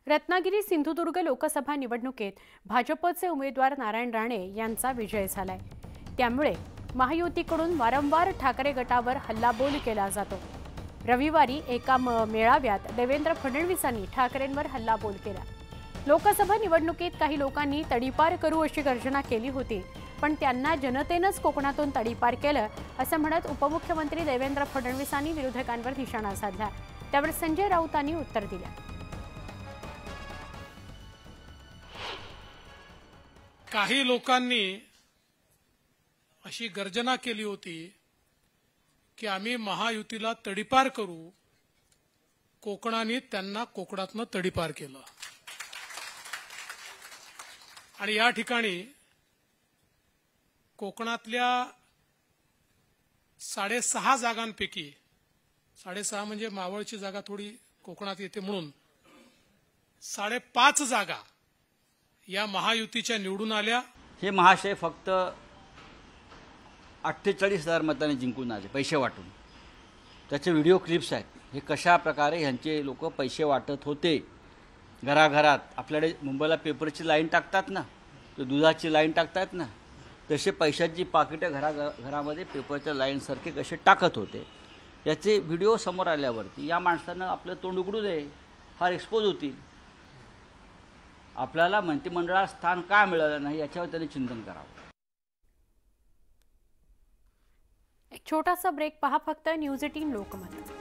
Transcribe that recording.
रत्नागिरी सिंधुदुर्ग लोकसभा निवडणुकीत भाजपचे उमेदवार नारायण राणे यांचा विजय झालाय। त्यामुळे महायुतीकडून वारंवार ठाकरे गटावर हल्लाबोल केला जातो। रविवारी एका मेळाव्यात देवेंद्र फडणवीसांनी ठाकरेंवर हल्लाबोल केला। लोकसभा निवडणुकीत काही लोकांनी तडीपार करू अशी गर्जना केली होती, पण त्यांना जनतेनेच कोकणातून तडीपार केलं असं म्हणत उपमुख्यमंत्री देवेंद्र फडणवीसांनी विरोधकांवर निशाणा साधला। त्यावर संजय राऊतांनी उत्तर दिलं। काही लोकांनी अशी गर्जना केली होती की आम्ही महायुतीला तडीपार करू, कोकणाने त्यांना कोकणातनं तडीपार केलं। आणि या ठिकाणी कोकणातल्या 6.5 जागांपैकी 6.5 म्हणजे मावळची जागा थोडी कोकणात येते म्हणून 5.5 जागा या महायुतीच्या निवडून आल्या। हे महाशय फक्त 48,000 मतांनी जिंकून आले पैसे वाटून। त्याचे व्हिडिओ क्लिप्स आहेत, हे कशा प्रकारे ह्यांचे लोक पैसे वाटत होते घराघरात। आपल्याकडे मुंबईला पेपरची लाईन टाकतात ना, तर दुधाची लाईन टाकतात ना, तसे पैशाची पाकिटं घरामध्ये पेपरच्या लाईनसारखे कसे टाकत होते, याचे व्हिडिओ समोर आल्यावरती या माणसानं आपलं तोंड उघडू दे, फार एक्सपोज होतील। आपल्याला मंत्रिमंडळात स्थान का मिळालं नाही याच्यावर त्यांनी चिंतन करावं। एक छोटासा ब्रेक पहा फक्त न्यूज 18 लोकमत।